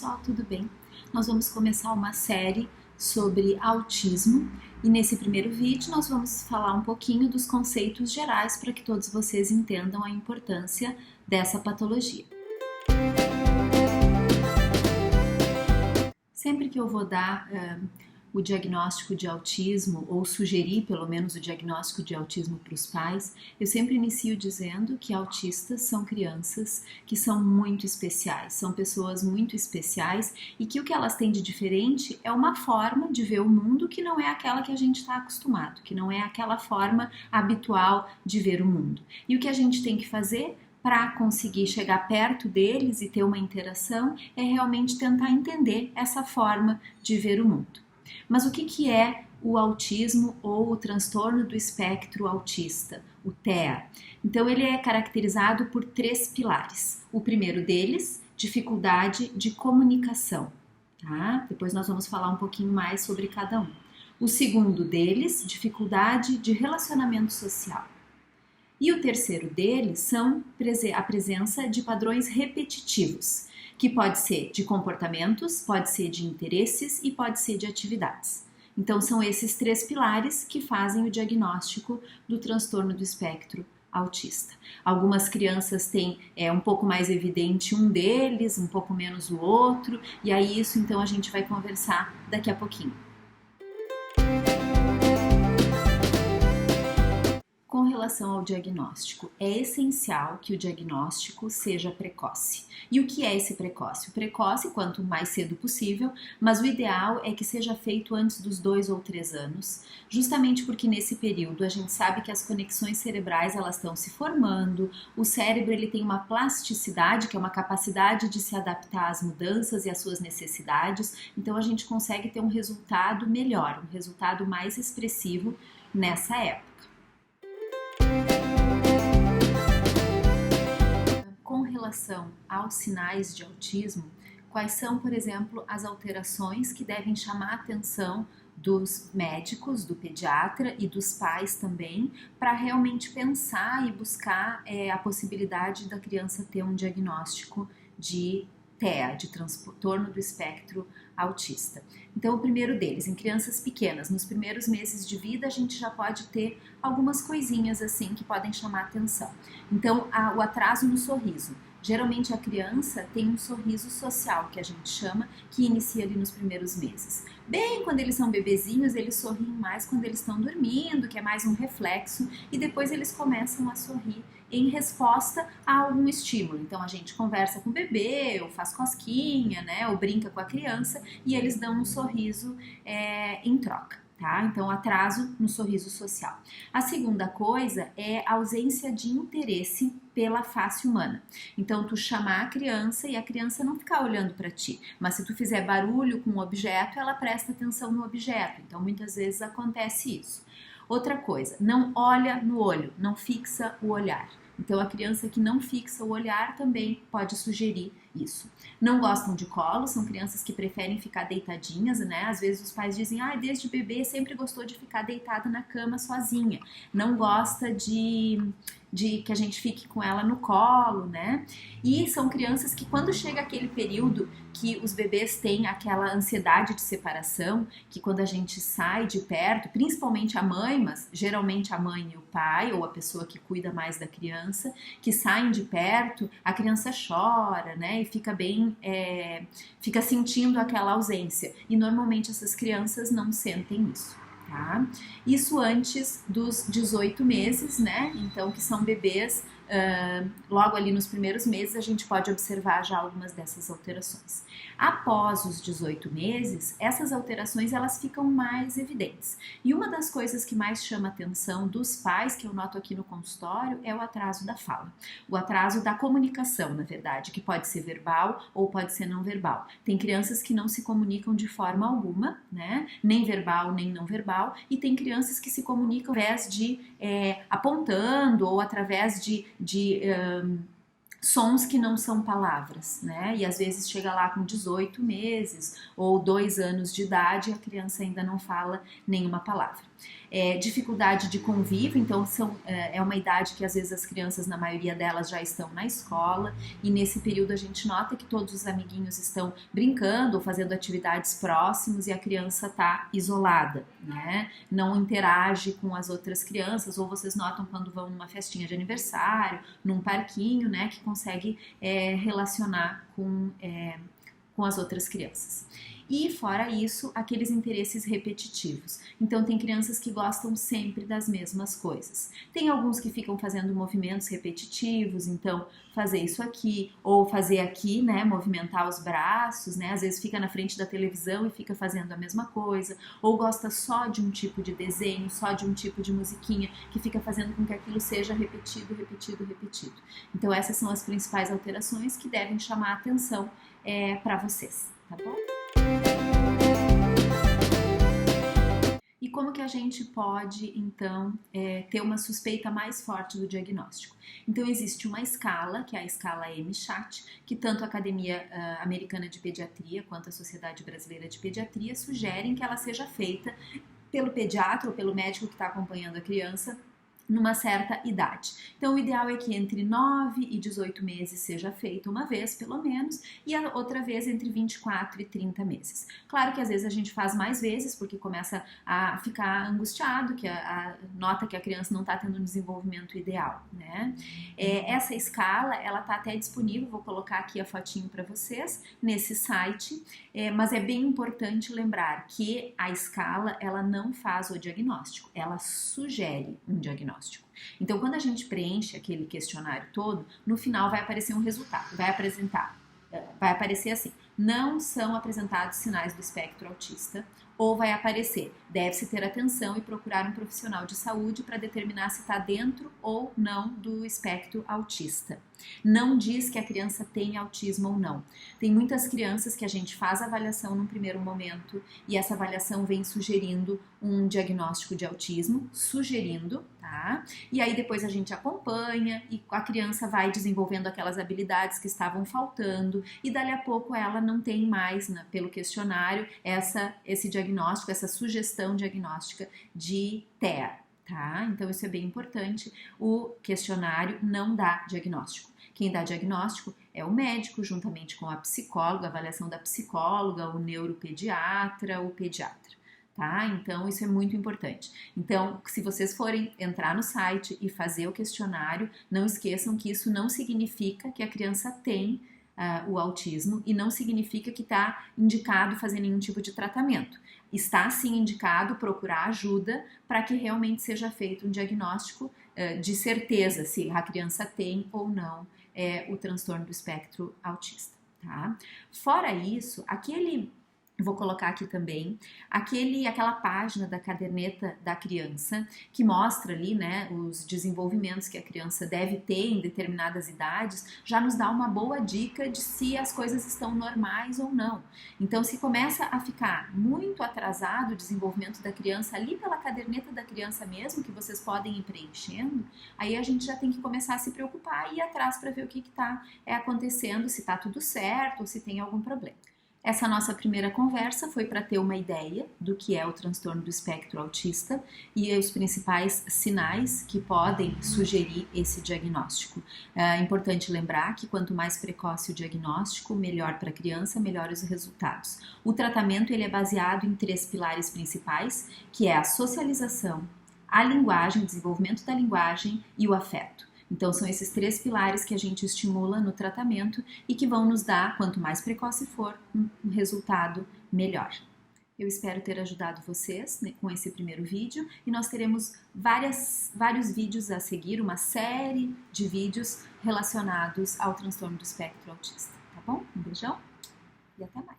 pessoal, tudo bem? Nós vamos começar uma série sobre autismo e nesse primeiro vídeo nós vamos falar um pouquinho dos conceitos gerais para que todos vocês entendam a importância dessa patologia. Sempre que eu vou dar o diagnóstico de autismo, ou sugerir pelo menos o diagnóstico de autismo para os pais, eu sempre inicio dizendo que autistas são crianças que são muito especiais, são pessoas muito especiais e que o que elas têm de diferente é uma forma de ver o mundo que não é aquela que a gente está acostumado, que não é aquela forma habitual de ver o mundo. E o que a gente tem que fazer para conseguir chegar perto deles e ter uma interação é realmente tentar entender essa forma de ver o mundo. Mas o que é o autismo ou o transtorno do espectro autista, o TEA? Então ele é caracterizado por 3 pilares. O primeiro deles, dificuldade de comunicação, tá? Depois nós vamos falar um pouquinho mais sobre cada um. O segundo deles, dificuldade de relacionamento social. E o terceiro deles são a presença de padrões repetitivos, que pode ser de comportamentos, pode ser de interesses e pode ser de atividades. Então são esses 3 pilares que fazem o diagnóstico do transtorno do espectro autista. Algumas crianças têm um pouco mais evidente um deles, um pouco menos o outro, e aí isso então a gente vai conversar daqui a pouquinho. Com relação ao diagnóstico, é essencial que o diagnóstico seja precoce. E o que é esse precoce? O precoce, quanto mais cedo possível, mas o ideal é que seja feito antes dos 2 ou 3 anos, justamente porque nesse período a gente sabe que as conexões cerebrais elas estão se formando, o cérebro ele tem uma plasticidade, que é uma capacidade de se adaptar às mudanças e às suas necessidades, então a gente consegue ter um resultado melhor, um resultado mais expressivo nessa época. Com relação aos sinais de autismo, quais são, por exemplo, as alterações que devem chamar a atenção dos médicos, do pediatra e dos pais também, para realmente pensar e buscar a possibilidade da criança ter um diagnóstico de TEA, de transtorno do espectro autista. Então, o primeiro deles, em crianças pequenas, nos primeiros meses de vida, a gente já pode ter algumas coisinhas assim que podem chamar a atenção. Então, o atraso no sorriso. Geralmente a criança tem um sorriso social, que a gente chama, que inicia ali nos primeiros meses. Bem, quando eles são bebezinhos, eles sorriem mais quando eles estão dormindo, que é mais um reflexo, e depois eles começam a sorrir em resposta a algum estímulo. Então a gente conversa com o bebê, ou faz cosquinha, né, ou brinca com a criança, e eles dão um sorriso em troca. Tá? Então, atraso no sorriso social. A segunda coisa é a ausência de interesse pela face humana. Então, tu chamar a criança e a criança não ficar olhando para ti, mas se tu fizer barulho com o objeto, ela presta atenção no objeto. Então, muitas vezes acontece isso. Outra coisa, não olha no olho, não fixa o olhar. Então, a criança que não fixa o olhar também pode sugerir isso. Não gostam de colo, são crianças que preferem ficar deitadinhas, né? Às vezes os pais dizem, desde bebê sempre gostou de ficar deitada na cama sozinha. Não gosta de que a gente fique com ela no colo, né? E são crianças que quando chega aquele período que os bebês têm aquela ansiedade de separação, que quando a gente sai de perto, principalmente a mãe, mas geralmente a mãe e o pai, ou a pessoa que cuida mais da criança, que saem de perto, a criança chora, né? E fica bem, fica sentindo aquela ausência. E normalmente essas crianças não sentem isso. Tá? Isso antes dos 18 meses, né? Então, que são bebês, logo ali nos primeiros meses, a gente pode observar já algumas dessas alterações. Após os 18 meses, essas alterações elas ficam mais evidentes. E uma das coisas que mais chama a atenção dos pais, que eu noto aqui no consultório, é o atraso da fala. O atraso da comunicação, na verdade, que pode ser verbal ou pode ser não verbal. Tem crianças que não se comunicam de forma alguma, né? Nem verbal, nem não verbal, e tem crianças que se comunicam através de apontando ou através de sons que não são palavras, né? E às vezes chega lá com 18 meses ou 2 anos de idade e a criança ainda não fala nenhuma palavra. Dificuldade de convívio, então é uma idade que às vezes as crianças, na maioria delas, já estão na escola e nesse período a gente nota que todos os amiguinhos estão brincando ou fazendo atividades próximos e a criança está isolada, né? Não interage com as outras crianças, ou vocês notam quando vão numa festinha de aniversário, num parquinho, né, que consegue relacionar com as outras crianças. E fora isso, aqueles interesses repetitivos. Então tem crianças que gostam sempre das mesmas coisas. Tem alguns que ficam fazendo movimentos repetitivos, então fazer isso aqui ou fazer aqui, né, movimentar os braços, né? Às vezes fica na frente da televisão e fica fazendo a mesma coisa, ou gosta só de um tipo de desenho, só de um tipo de musiquinha, que fica fazendo com que aquilo seja repetido, repetido, repetido. Então essas são as principais alterações que devem chamar a atenção para vocês, tá bom? E como que a gente pode, então, ter uma suspeita mais forte do diagnóstico? Então, existe uma escala, que é a escala MCHAT, que tanto a Academia Americana de Pediatria quanto a Sociedade Brasileira de Pediatria sugerem que ela seja feita pelo pediatra ou pelo médico que está acompanhando a criança numa certa idade. Então, o ideal é que entre 9 e 18 meses seja feito uma vez, pelo menos, e a outra vez entre 24 e 30 meses. Claro que às vezes a gente faz mais vezes, porque começa a ficar angustiado, que nota que a criança não está tendo um desenvolvimento ideal, né? Essa escala, ela está até disponível, vou colocar aqui a fotinho para vocês, nesse site, mas é bem importante lembrar que a escala, ela não faz o diagnóstico, ela sugere um diagnóstico. Então, quando a gente preenche aquele questionário todo, no final vai aparecer um resultado, vai aparecer assim: não são apresentados sinais do espectro autista, ou vai aparecer: deve-se ter atenção e procurar um profissional de saúde para determinar se está dentro ou não do espectro autista. Não diz que a criança tem autismo ou não. Tem muitas crianças que a gente faz a avaliação num primeiro momento e essa avaliação vem sugerindo um diagnóstico de autismo, tá? E aí depois a gente acompanha e a criança vai desenvolvendo aquelas habilidades que estavam faltando e dali a pouco ela não tem mais, pelo questionário, esse diagnóstico, essa sugestão diagnóstica de TEA. Tá? Então isso é bem importante, o questionário não dá diagnóstico. Quem dá diagnóstico é o médico, juntamente com a psicóloga, a avaliação da psicóloga, o neuropediatra, o pediatra. Tá? Então isso é muito importante. Então, se vocês forem entrar no site e fazer o questionário, não esqueçam que isso não significa que a criança tem o autismo e não significa que está indicado fazer nenhum tipo de tratamento. Está sim indicado procurar ajuda para que realmente seja feito um diagnóstico de certeza se a criança tem ou não o transtorno do espectro autista. Tá? Fora isso, vou colocar aqui também, aquela página da caderneta da criança que mostra ali, né, os desenvolvimentos que a criança deve ter em determinadas idades, já nos dá uma boa dica de se as coisas estão normais ou não. Então, se começa a ficar muito atrasado o desenvolvimento da criança ali pela caderneta da criança mesmo, que vocês podem ir preenchendo, aí a gente já tem que começar a se preocupar e ir atrás para ver o que está acontecendo, se está tudo certo ou se tem algum problema. Essa nossa primeira conversa foi para ter uma ideia do que é o transtorno do espectro autista e os principais sinais que podem sugerir esse diagnóstico. É importante lembrar que quanto mais precoce o diagnóstico, melhor para a criança, melhores os resultados. O tratamento ele é baseado em 3 pilares principais, que é a socialização, a linguagem, o desenvolvimento da linguagem e o afeto. Então, são esses 3 pilares que a gente estimula no tratamento e que vão nos dar, quanto mais precoce for, um resultado melhor. Eu espero ter ajudado vocês, né, com esse primeiro vídeo e nós teremos vários vídeos a seguir, uma série de vídeos relacionados ao transtorno do espectro autista, tá bom? Um beijão e até mais!